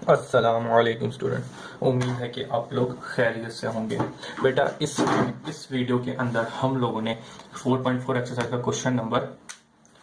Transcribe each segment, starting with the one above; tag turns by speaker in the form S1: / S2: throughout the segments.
S1: अस्सलाम वालेकुम स्टूडेंट। उम्मीद है कि आप लोग खैरियत से होंगे। बेटा इस वीडियो के अंदर हम लोगों ने 4.4 एक्सरसाइज का क्वेश्चन नंबर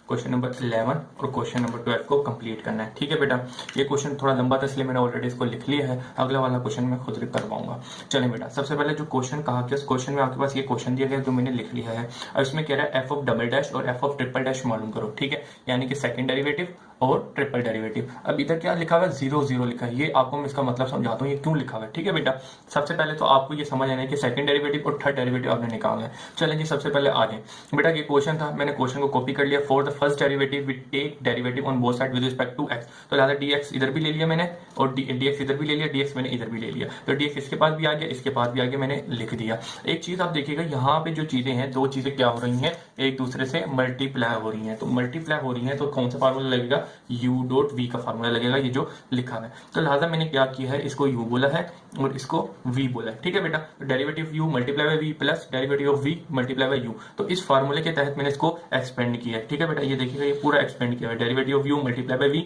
S1: 11 और क्वेश्चन नंबर 12 को कंप्लीट करना है। ठीक है बेटा, ये क्वेश्चन थोड़ा लंबा था इसलिए मैंने ऑलरेडी इसको लिख लिया है। अगला वाला क्वेश्चन मैं खुद कर पाऊंगा। चलें बेटा, सबसे पहले जो क्वेश्चन कहा कि उस क्वेश्चन में आपके पास ये क्वेश्चन दिया गया जो मैंने लिख लिया है, और इसमें कह रहा है एफ ऑफ डबल डैश और एफ ऑफ ट्रिपल डैश मालूम करो। ठीक है, यानी कि सेकंड डेरिवेटिव और ट्रिपल डेरिवेटिव। अब इधर क्या लिखा हुआ है, 0 0 लिखा है। ये आपको मैं इसका मतलब समझाता हूँ ये क्यों लिखा हुआ है। ठीक है बेटा, सबसे पहले तो आपको ये समझ आना है कि सेकंड डेरिवेटिव और थर्ड डेरिवेटिव आपने निकालना है। चलें जी, सबसे पहले आ जाए बेटा। ये क्वेश्चन था, मैंने क्वेश्चन को कॉपी कर लिया। For the first derivative we take derivative on both side with respect to x. तो लिहाजा dx इधर भी ले लिया मैंने और dx इधर भी ले लिया, dx मैंने इधर भी ले लिया। तो dx इसके पास भी आ गया, इसके पास भी आ गया, मैंने लिख दिया। एक चीज आप देखिएगा, यहाँ पे जो चीजें हैं, दो चीजें क्या हो रही हैं, एक दूसरे से मल्टीप्लाई हो रही हैं। तो मल्टीप्लाई हो रही हैं तो कौन सा फार्मूला लगेगा, u डॉट v का फार्मूला लगेगा, ये जो लिखा है। तो लिहाजा मैंने क्या किया है, इसको u बोला है और इसको v बोला है। ठीक है बेटा, derivative u multiply by v plus derivative of v multiply by u। तो इस फार्मूले के तहत मैंने इसको एक्सपेंड किया है। ठीक है बेटा, ये देखिएगा, ये पूरा एक्सपेंड किया है। Derivative of u multiply by v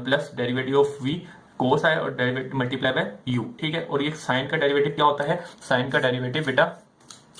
S1: plus derivative of v कोस है और डेरिवेटिव मल्टीप्लाई बाय u। ठीक है, और ये साइन का डेरिवेटिव क्या होता है, साइन का डेरिवेटिव बेटा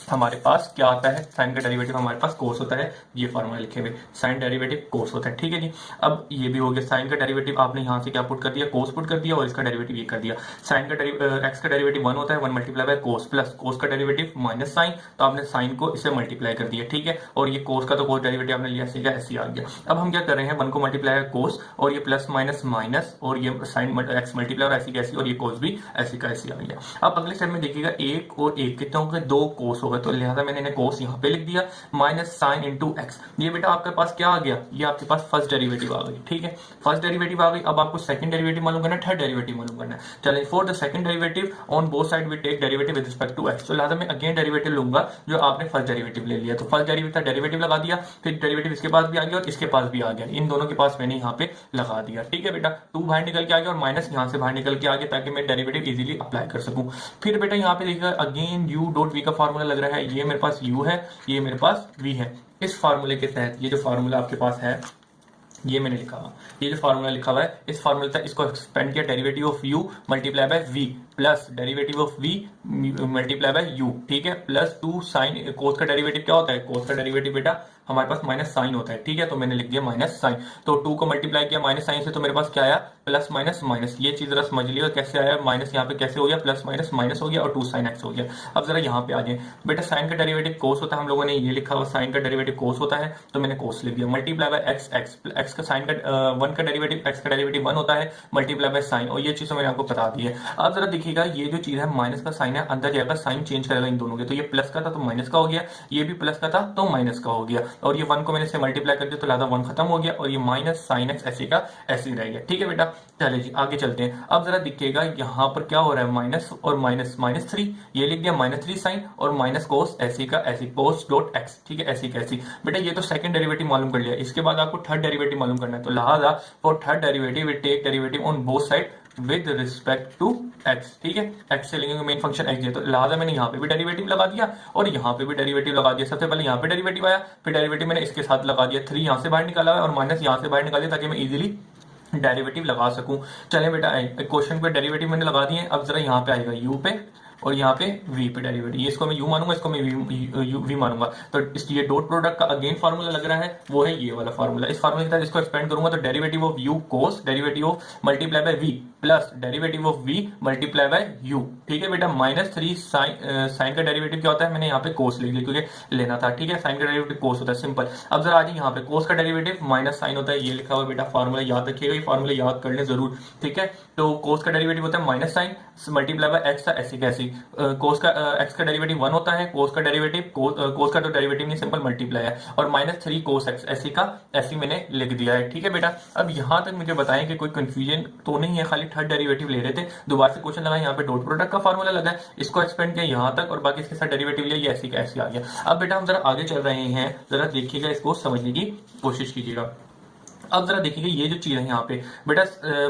S1: हमारे पास क्या आता है, साइन का डेरिवेटिव हमारे पास कोस होता है। ये फॉर्मूला लिखे हुए, साइन डेरिवेटिव कोस होता है। ठीक है जी, अब ये भी हो गया। साइन का डेरिवेटिव आपने यहां से क्या पुट कर दिया, कोस पुट कर दिया, और इसका डेरिवेटिव ये कर दिया। साइन का एक्स का डेरिवेटिव 1 होता है, 1 multiply by cos plus cos का डेरिवेटिव माइनस साइन, तो आपने साइन को इससे मल्टीप्लाई कर दिया। ठीक है, और ये कोस का तो कोस डेरिवेटिव आपने लिया, सीधा ऐसे आ गया। अब हम क्या कर रहे हैं, 1 को मल्टीप्लाई कोस और ये प्लस माइनस माइनस और ये साइन एक्स मल्टीप्लाई और ऐसी कैसी, और ये कोस भी ऐसी का ऐसी आ गया। अब अगले स्टेप में देखिएगा, एक और एक कितना हो गया, 2 कोस हो गए। तो लिहाजा मैंने कोस यहाँ पे लिख दिया माइनस साइन इंटू एक्स। ये बेटा आपके पास क्या आ गया, ये आपके पास फर्स्ट डेरिवेटिव आ गई। ठीक है, फर्स्ट डेरिवेटिव आ गई। अब आपको सेकंड डेरिवेटिव मालूम करना है, थर्ड डेरिवेटिव मालूम करना है। चलिए, for the second derivative on both side we take derivative with respect to x. तो लिहाजा मैं अगेन डेरिवेटिव लूंगा जो आपने फर्स्ट डेरिवेटिव ले लिया। तो फर्स्ट डेरिवेटिव था, डेरिवेटिव लगा दिया, फिर डेरिवेटिव इसके पास भी आ गया और इसके पास भी आ गया, इन दोनों के पास मैंने यहाँ पे लगा दिया। ठीक है बेटा, 2 बाहर निकल के आ गया और माइनस यहाँ से बाहर निकल के आ गया, ताकि मैं डेरिवेटिव इजीली अप्लाई कर सकूं। फिर बेटा यहाँ पे देखिएगा, अगेन u डॉट v का फार्मूला लग रहा है। ये मेरे पास u है, ये मेरे पास v है। इस फार्मूले के तहत ये जो फार्मूला आपके पास है, ये मैंने लिखा हुआ, ये जो फार्मूला लिखा हुआ है, इस फार्मूले तक इसको एक्सपेंड किया, derivative of u multiply by v plus derivative of v multiply by u। ठीक है, प्लस 2 साइन, कोस का डेरिवेटिव क्या होता है, कोस का डेरिवेटिव बेटा हमारे पास माइनस साइन होता है। ठीक है, तो मैंने लिख दिया माइनस साइन। तो 2 को मल्टीप्लाई किया माइनस साइन से, तो मेरे पास क्या आया, प्लस माइनस माइनस। ये चीज जरा समझ लिएगा कैसे आया, माइनस यहाँ पे कैसे हो गया, प्लस माइनस माइनस हो गया और 2 साइन एक्स हो गया। अब जरा यहाँ पे आ जाए बेटा, साइन का डेरिवेटिव कोस होता है, हम लोगों ने ये लिखा हुआ, साइन का डेरिवेटिव कोस होता है, तो मैंने कोस लिख दिया। मल्टीप्लाई बाय एक्स, एक्स का साइन का 1 का डेरिवेटिव, एक्स का डेरिवेटिव 1 होता है, मल्टीप्लाई बाय साइन, और ये चीज तो मैंने आपको बता दी है। अब जरा देखिएगा, ये जो चीज है माइनस का साइन है, अंदर जाएगा साइन चेंज करेगा इन दोनों के। तो ये प्लस का था तो माइनस का हो गया, ये भी प्लस का था तो माइनस का हो गया, और ये 1 को मैंने मल्टीप्लाई कर दिया तो लिहाजा 1 खत्म हो गया, और ये माइनस साइन एक्स ऐसे का ऐसे ही रह गया। ठीक है बेटा, चलिए जी आगे चलते हैं। अब जरा दिखेगा यहाँ पर क्या हो रहा है, माइनस और माइनस, माइनस 3, ये लिख दिया माइनस 3 साइन, और माइनस कोस ऐसे का ऐसे, कोस डॉट एक्स। ठीक है, ऐसी कैसी बेटा, ये तो सेकंड डेरिवेटिव मालूम कर लिया। इसके बाद आपको थर्ड डेरिवेटिव मालूम करना है। तो लिहाजा for third derivative we take derivative on both side with respect to x. ठीक है, एक्स से लेंगे, मेन फंक्शन एक्स है, तो लिहाजा मैंने यहाँ पे भी डेरिवेटिव लगा दिया और यहाँ पे भी डेरिवेटिव लगा दिया। सबसे पहले यहाँ पे डेरिवेटिव आया, फिर डेरिवेटिव मैंने इसके साथ लगा दिया, 3 यहाँ से बाहर निकाला है और माइनस यहाँ से बाहर निकाल दिया, ताकि मैं इजीली डेरिवेटिव लगा सकूं। चले बेटा, क्वेश्चन पे डेरिवेटिव मैंने लगा दिए। अब जरा यहाँ पे आएगा u पे और यहाँ पे v पे डेरिवेटिव, ये इसको मैं u मानूंगा, इसको मैं v मानूंगा। तो ये डॉट प्रोडक्ट का अगेन फार्मूला लग रहा है, वो है ये वाला फार्मूला। इस फार्मूले के साथ इसको एक्सपेंड करूंगा तो derivative of u cos derivative of multiply by v plus derivative of v multiply by u। ठीक है बेटा, माइनस 3 साइन का डेरिवेटिव क्या होता है, मैंने यहाँ पे कोस लिख दिया क्योंकि लेना था। ठीक है, साइन का डेरिवेटिव कोस होता है, सिंपल। अब जरा आज यहाँ पे कोस का डेरिवेटिव माइनस साइन होता है, ये लिखा हुआ बेटा फार्मूला याद रखिएगा, ये फार्मूला याद कर ले जरूर। ठीक है, तो कोस का डेरिवेटिव होता है minus sine multiply by x, ऐसी कैसी, कोस का एक्स का डेरिवेटिव 1 होता है, कोस का डेरिवेटिव कोस का तो डेरिवेटिव नहीं, सिंपल मल्टीप्लाई है, और माइनस 3 कोस एक्स ऐसी का ऐसी मैंने लिख दिया है। ठीक है बेटा, अब यहां तक मुझे बताएं कि कोई कंफ्यूजन तो नहीं है, खाली थर्ड डेरिवेटिव ले रहे थे, दोबारा से क्वेश्चन लगा, यहाँ पे डॉट प्रोडक्ट का फार्मूला लगा है, इसको एक्सपेंड किया यहाँ तक और बाकी इसके साथ डेरिवेटिव लिया, ये ऐसी का ऐसी आ गया। अब बेटा हम जरा आगे चल रहे हैं, जरा देखिएगा, इसको समझने की कोशिश कीजिएगा। अब जरा देखिएगा ये जो चीज है यहाँ पे बेटा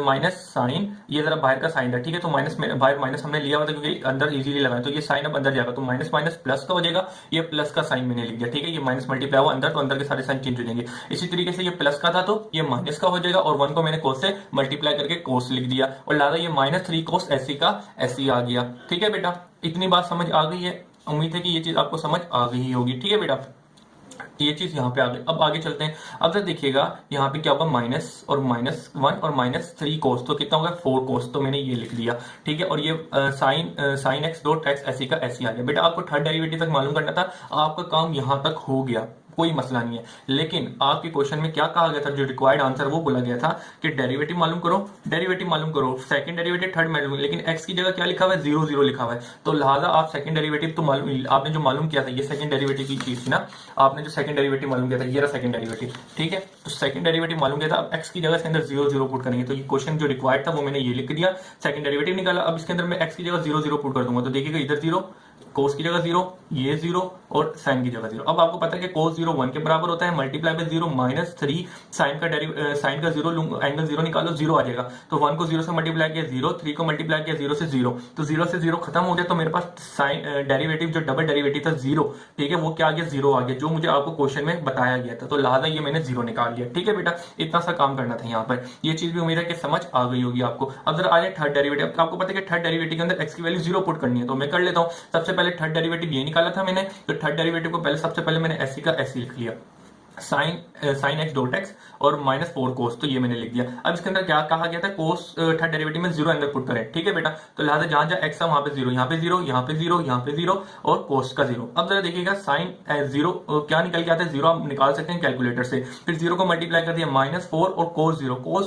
S1: माइनस साइन, ये जरा बाहर का साइन है, ठीक है, तो माइनस में बाहर माइनस हमने लिया हुआ था क्योंकि अंदर इजीली लगाए, तो ये साइन अब अंदर जाएगा तो माइनस माइनस प्लस का हो जाएगा, ये प्लस का साइन मैंने लिख दिया, ठीक है, ये माइनस मल्टीप्लाई हुआ अंदर तो अंदर के सारे साइन चेंज हो जाएंगे। इसी तरीके से ये प्लस का था तो ये माइनस का हो जाएगा और 1 को मैंने कोस से मल्टीप्लाई करके कोस लिख दिया और लादा ये -3 कोस ऐसी का ऐसी आ गया। ठीक है बेटा, इतनी बात समझ आ गई है, उम्मीद है कि ये चीज आपको समझ आ गई होगी। ठीक है बेटा, ये चीज यहाँ पे आ गई। अब आगे चलते हैं। अब जरा देखिएगा यहाँ पे क्या होगा, माइनस और -1 और -3 कोस, तो कितना होगा 4 कोस, तो मैंने ये लिख दिया। ठीक है, और ये साइन एक्स डॉट एक्स ऐसी का ऐसी आ गया। बेटा आपको थर्ड डेरिवेटिव तक मालूम करना था, आपका काम यहाँ तक हो गया, कोई मसला नहीं है। लेकिन आपके क्वेश्चन में क्या कहा गया था, जो रिक्वायर्ड आंसर वो बोला गया था कि डेरिवेटिव मालूम करो, डेरिवेटिव मालूम करो, सेकंड डेरिवेटिव थर्ड मालूम, लेकिन एक्स की जगह क्या लिखा हुआ है 0 0 लिखा हुआ है, तो लिहाजा आप सेकंड डेरिवेटिव तो मालूम, आपने जो मालूम किया था ये सेकंड डेरिवेटिव की चीज थी ना, आपने जो सेकंड डेरिवेटिव मालूम किया था ये रहा सेकंड डेरिवेटिव। ठीक है, तो सेकंड डेरिवेटिव मालूम किया था, अब एक्स की जगह इसके अंदर 0 0 पुट करेंगे, तो ये क्वेश्चन जो रिक्वायर्ड था वो मैंने ये लिख दिया, सेकंड डेरिवेटिव निकाला। अब इसके अंदर मैं एक्स की जगह 0 0 पुट कर दूंगा, तो देखिएगा इधर 0, कोस की जगह 0, ये 0 और साइन की जगह 0। अब आपको पता है कि कोस 0 1 के बराबर होता है, मल्टीप्लाई बाय 0 -3 साइन का 0 एंगल 0 निकालो 0 आ जाएगा, तो 1 को 0 से मल्टीप्लाई किया 0, 3 को मल्टीप्लाई किया 0 से 0, तो 0 से 0 खत्म हो गया, तो मेरे पास साइन डेरिवेटिव जो डबल डेरिवेटिव था 0, ठीक है, वो क्या आ गया 0 आ गया, जो मुझे आपको क्वेश्चन में बताया गया था, तो लिहाजा ये मैंने 0 निकाल लिया। ठीक है बेटा, इतना सा काम करना था यहाँ पर, ये चीज भी उम्मीद है कि समझ आ गई होगी आपको। अब जरा आ जाए थर्ड डेरिवेटिव। आपको पता है कि थर्ड डेरिवेटिव के अंदर एक्स की वैल्यू 0 पुट करनी है, तो मैं कर लेता हूँ। सबसे पहले थर्ड डेरिवेटिव ये निकाला था मैंने, तो थर्ड डेरिवेटिव को पहले सबसे पहले मैंने ऐसी का ऐसी लिख लिया, साइन एक्स डॉट एक्स और -4 कोस, तो ये मैंने लिख दिया। अब इसके अंदर क्या कहा गया था, कोस थर्ड डेरिवेटिव में 0 अंदर पुट करें। ठीक है बेटा, तो लिहाजा जहां जहां एक्स है वहां पे 0, यहाँ पे 0, यहाँ पे 0, यहाँ पे 0 और कोस का 0। अब जरा देखिएगा साइन 0 क्या निकल के आता है, 0 आप निकाल सकते हैं कैलकुलेटर से, फिर 0 को मल्टीप्लाई कर दिया -4 और कोस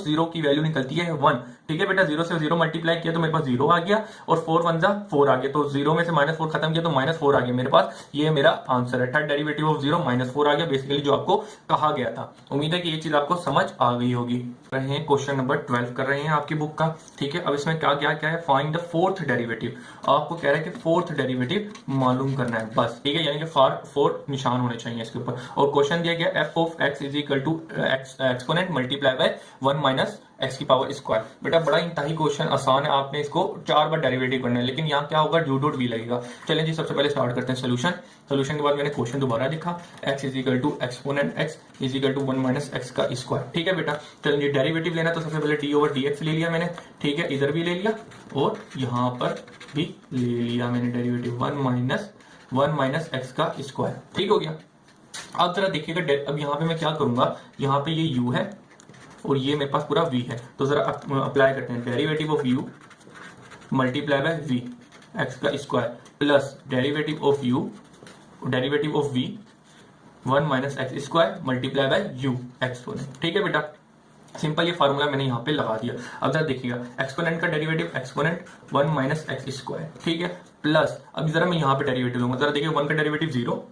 S1: 0 की वैल्यू निकलती है 1। ठीक है बेटा, 0 से 0 मल्टीप्लाई किया तो मेरे पास 0 आ गया और 4 1 4 आ गया, तो 0 में से -4 खत्म किया तो -4 आ गया मेरे पास। ये मेरा आंसर है, थर्ड डेरिवेटिव ऑफ 0 -4 आ गया, बेसिकली जो आपको कहा गया था। उम्मीद है कि ये चीज आपको समझ आ गई होगी। रहे हैं क्वेश्चन नंबर 12 कर रहे हैं आपकी बुक का। ठीक है, अब इसमें क्या क्या क्या है, फाइंड द फोर्थ डेरिवेटिव। आपको कह रहा है कि फोर्थ डेरिवेटिव मालूम करना है बस। ठीक है, यानी कि फोर निशान होने चाहिए इसके ऊपर, और क्वेश्चन दिया गया f of x is equal to exponent multiply by 1 minus x की पावर स्क्वायर। बेटा बड़ा इंतहाई क्वेश्चन आसान है, आपने इसको 4 बार डेरिवेटिव करना है, लेकिन यहाँ क्या होगा ड्यू डॉट वी लगेगा। चलें जी, सबसे पहले स्टार्ट करते हैं सोल्यूशन। सोल्यूशन के बाद मैंने क्वेश्चन दोबारा लिखा, x is equal to exponent x is equal to 1 minus x का स्क्वायर। ठीक है बेटा, चलिए डेरिवेटिव लेना, तो सबसे पहले d ओवर dx ले लिया मैंने। ठीक है, इधर भी ले लिया और यहाँ पर भी ले लिया मैंने डेरिवेटिव 1 माइनस एक्स का स्क्वायर। ठीक हो गया। अब जरा देखिएगा, अब यहाँ पे मैं क्या करूंगा, यहाँ पे ये u है और ये मेरे पास पूरा v है, तो जरा अप्लाई करते हैं। Derivative of u multiply by v x का square plus derivative of u derivative of v 1 minus x square multiply by u exponent. ठीक है बेटा, सिंपल ये फार्मूला मैंने यहाँ पे लगा दिया। अब जरा देखिएगा, एक्सपोनेंट का derivative exponent 1 minus x square, ठीक है, प्लस अब जरा मैं यहाँ पे डेरिवेटिव लूंगा, जरा देखिए 1 का डेरिवेटिव 0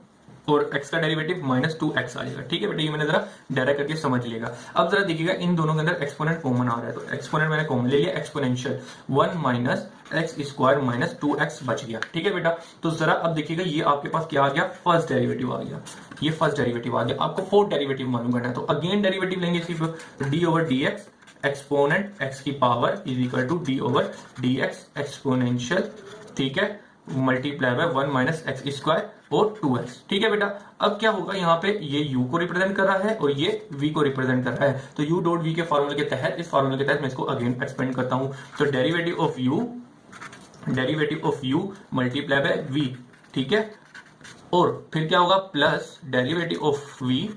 S1: और x का डेरिवेटिव -2x आ जाएगा। ठीक है बेटा, ये मैंने जरा डायरेक्ट करके समझ लिएगा। अब जरा देखिएगा, इन दोनों के अंदर एक्सपोनेंट कॉमन आ रहा है, तो एक्सपोनेंट मैंने कॉमन ले लिया, exponential 1 minus x square -2x बच गया। ठीक है बेटा, तो जरा अब देखिएगा, ये आपके पास क्या आ गया, फर्स्ट डेरिवेटिव आ गया, ये फर्स्ट डेरिवेटिव आ गया। आपको फोर्थ डेरिवेटिव मालूम करना है, तो अगेन डेरिवेटिव लेंगे इसी पर, d over dx exponent x की power is equal to d over dx exponential, ठीक है, multiply by 1 minus x square और 2x। ठीक है बेटा, अब क्या होगा, यहाँ पे ये u को रिप्रेजेंट कर रहा है और ये v को रिप्रेजेंट कर रहा है, तो u डॉट v के फॉर्मूले के तहत, इस फॉर्मूले के तहत मैं इसको अगेन एक्सपेंड करता हूं, तो derivative of u multiply by v। ठीक है, और फिर क्या होगा, प्लस डेरिवेटिव ऑफ v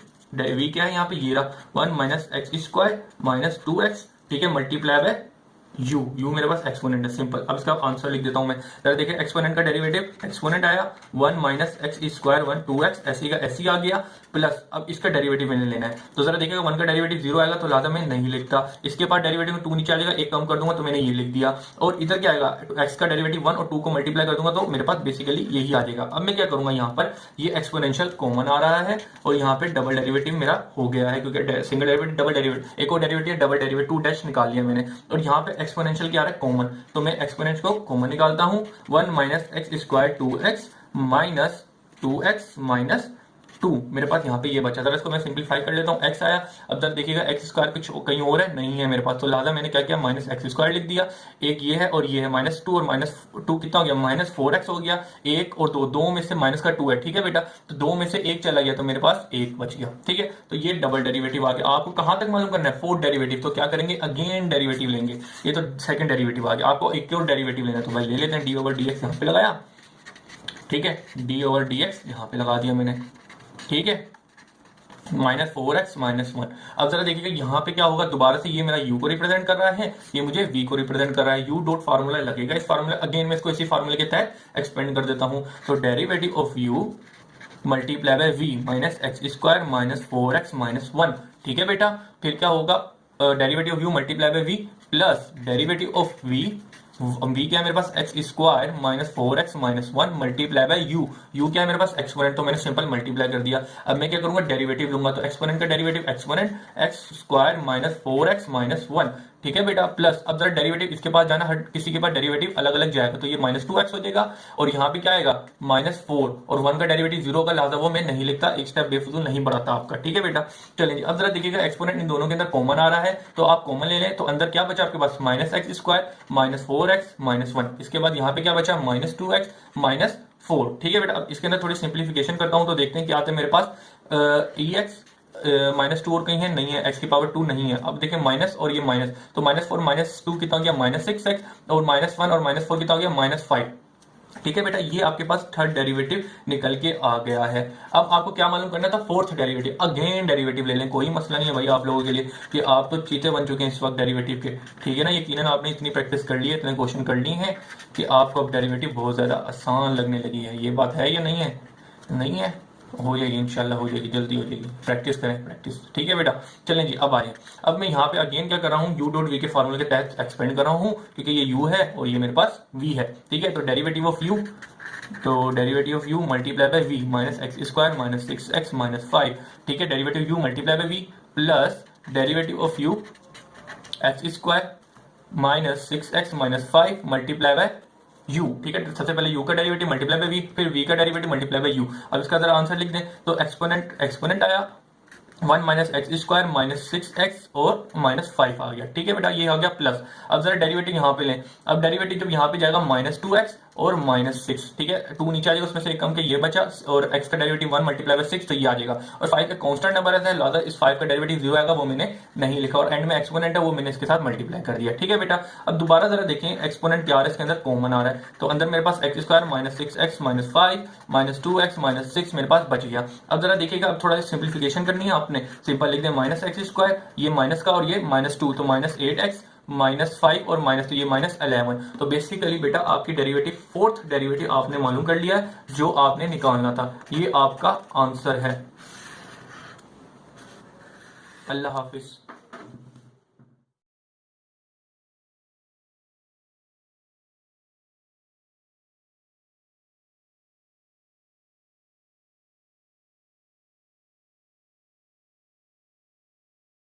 S1: क्या है यहाँ पे, ये रहा 1 माइनस एक्स स्क्वायर -2x, ठीक है, मल्टीप्लाई बाय u मेरे पास एक्सपोनेंट है, सिंपल। अब इसका आंसर लिख देता हूं मैं, जरा देखिए, एक्सपोनेंट का डेरिवेटिव एक्सपोनेंट आया 1 माइनस एक्स स्क्वायर 2x ऐसी का ऐसी आ गया, प्लस अब इसका डेरिवेटिव मैंने लेना है, तो जरा देखिएगा 1 का डेरिवेटिव 0 आएगा तो लादा मैं नहीं लिखता, इसके बाद डेरिवेटिव में 2 नीचे आ जाएगा, एक कम कर दूंगा तो मैंने ये लिख दिया, और इधर क्या आएगा, x का डेरिवेटिव 1 और 2 को मल्टीप्लाई कर दूंगा तो मेरे पास बेसिकली यही आ जाएगा। अब मैं क्या करूंगा, यहाँ पर ये एक्सपोनेंशियल कॉमन आ रहा है और यहाँ पे डबल डेरिवेटिव मेरा हो गया है, क्योंकि सिंगल डेरिवेटिव डबल डेरिवेटिव, एक और डेरिवेटिव डबल डेरिवेटिव 2 डैश निकाल लिया मैंने, और यहाँ पे एक्सपोनेंशियल क्या आ रहा है, कॉमन, तो मैं एक्सपोनेंट को कॉमन निकालता हूं, 1 minus x square 2x minus 2x minus 2 मेरे पास यहाँ पे ये बचा। जरा इसको मैं सिंपलीफाई कर लेता हूँ। x आया, अब जरा देखिएगा x स्क्वायर कुछ कहीं और है, नहीं है मेरे पास, तो लिहाजा मैंने क्या किया, माइनस एक्स स्क्वायर लिख दिया। एक ये है और ये है, -2 और -2 कितना हो गया, -4x हो गया। एक और दो में से माइनस का 2 है, ठीक है बेटा, तो 2 में से 1 चला गया तो मेरे पास 1 बच गया, ठीक है। तो ये डबल डेरिवेटिव आ गया। आपको कहां तक मालूम करना है, फोर्थ डेरिवेटिव। तो क्या करेंगे, अगेन डेरिवेटिव लेंगे। ये तो सेकंड डेरिवेटिव आ गया, आपको एक और डेरिवेटिव लेना है, तो भाई ले लेते हैं। डी ओवर डी एक्स यहाँ पे लगाया, ठीक है, डी ओवर डी एक्स यहाँ पे लगा दिया मैंने, ठीक है, -4x -1। अब जरा देखिएगा यहाँ पे क्या होगा, दोबारा से ये मेरा u को रिप्रेजेंट कर रहा है, ये मुझे v को रिप्रेजेंट कर रहा है। u डॉट फार्मूला लगेगा इस फार्मूला, अगेन मैं इसको इसी फार्मूले के तहत एक्सपेंड कर देता हूँ। तो derivative of u multiply by v minus x square -4x -1, ठीक है बेटा। फिर क्या होगा, derivative of u multiply by v plus derivative of v क्या है मेरे पास, x square -4x -1 multiply by u क्या है मेरे पास, एक्सपोनेंट, तो मैंने सिंपल मल्टीप्लाई कर दिया। अब मैं क्या करूंगा, डेरिवेटिव लूंगा, तो एक्सपोनेंट का derivative exponent x square -4x -1, ठीक है बेटा, प्लस अब जरा डेरिवेटिव इसके पास जाना, हर किसी के पास डेरिवेटिव अलग अलग जाएगा, तो ये -2x हो जाएगा और यहाँ पे क्या आएगा -4 और 1 का डेरिवेटिव 0 का, लिहाजा वो मैं नहीं लिखता, एक स्टेप बेफिजूल नहीं बढ़ाता आपका, ठीक है बेटा। चलिए अब जरा देखिएगा, एक्सपोनेंट इन दोनों के अंदर कॉमन आ रहा है, तो आप कॉमन ले लें, तो अंदर क्या बचा आपके पास, -x स्क्वायर -4x -1, इसके बाद यहाँ पे क्या बचा, -2x -4, ठीक है बेटा। अब इसके अंदर थोड़ी सिंप्लीफिकेशन करता हूँ, तो देखते हैं क्या आता है मेरे पास, एक्स -2 और कहीं है, नहीं है, x की पावर 2 नहीं है। अब देखें माइनस और ये माइनस, तो -4 -2 कितना हो गया, -6x, और -1 और -4 कितना हो गया, -5, ठीक है बेटा। ये आपके पास थर्ड डेरिवेटिव निकल के आ गया है। अब आपको क्या मालूम करना था, फोर्थ डेरिवेटिव। अगेन डेरिवेटिव ले लें, कोई मसला नहीं है भाई आप लोगों के लिए, कि आप तो चीते बन चुके हैं इस वक्त डेरिवेटिव के, ठीक है ना। यकीनन आपने इतनी प्रैक्टिस कर ली है, इतने क्वेश्चन कर ली है कि आपको अब डेरिवेटिव बहुत ज्यादा आसान लगने लगी है। ये बात है या नहीं है, नहीं है, हो जाएगी इंशाल्लाह, हो जाएगी, जल्दी हो जाएगी, प्रैक्टिस करें, प्रैक्टिस, ठीक है बेटा। चलें जी, अब आए, अब मैं यहाँ पे अगेन क्या कर रहा हूँ, u डॉट v के फार्मूले के तहत एक्सपेंड कर रहा हूँ, क्योंकि ये u है और ये मेरे पास v है, ठीक है। तो डेरिवेटिव ऑफ u, तो derivative of u multiply by v minus x square -6x -5, ठीक है। Derivative u multiply by v plus derivative of u x square -6x -5 multiply by u, ठीक है। सबसे पहले u का डेरिवेटिव मल्टीप्लाई बाय v, फिर v का derivative multiply by u। अब इसका जरा आंसर लिख दें, तो एक्सपोनेंट आया 1 - एक्स स्क्वायर -6x और -5 आ गया, ठीक है बेटा, ये आ गया प्लस। अब जरा डेरिवेटिव यहाँ पे लें, अब डेरिवेटिव जब यहाँ पे जाएगा -2x और -6, ठीक है, 2 नीचे आ जाएगा, उसमें से एक कम के ये बचा, और x का डेरिवेटिव 1 मल्टीप्लाई बाय 6, तो ये आ जाएगा, और 5 का कांस्टेंट नंबर है, लिहाजा इस 5 का डेरिवेटिव 0 आएगा, वो मैंने नहीं लिखा, और एंड में एक्सपोनेंट है वो मैंने इसके साथ मल्टीप्लाई कर दिया, ठीक है बेटा। अब दोबारा जरा देखें, एक्सपोनेंट क्या आ रहा है, इसके अंदर कॉमन आ रहा है, तो अंदर मेरे पास एक्स स्क्वायर -6x -5 -2x -6 मेरे पास बच गया। अब जरा देखिएगा, अब थोड़ा सिंप्लीफिकेशन करनी है आपने, सिंपल लिख दें -x स्क्वायर, ये माइनस का और ये -2, तो -8x -5 और -2 ये -11। तो बेसिकली बेटा आपकी डेरिवेटिव, फोर्थ डेरिवेटिव आपने मालूम कर लिया है, जो आपने निकालना था, ये आपका आंसर है। अल्लाह हाफिज।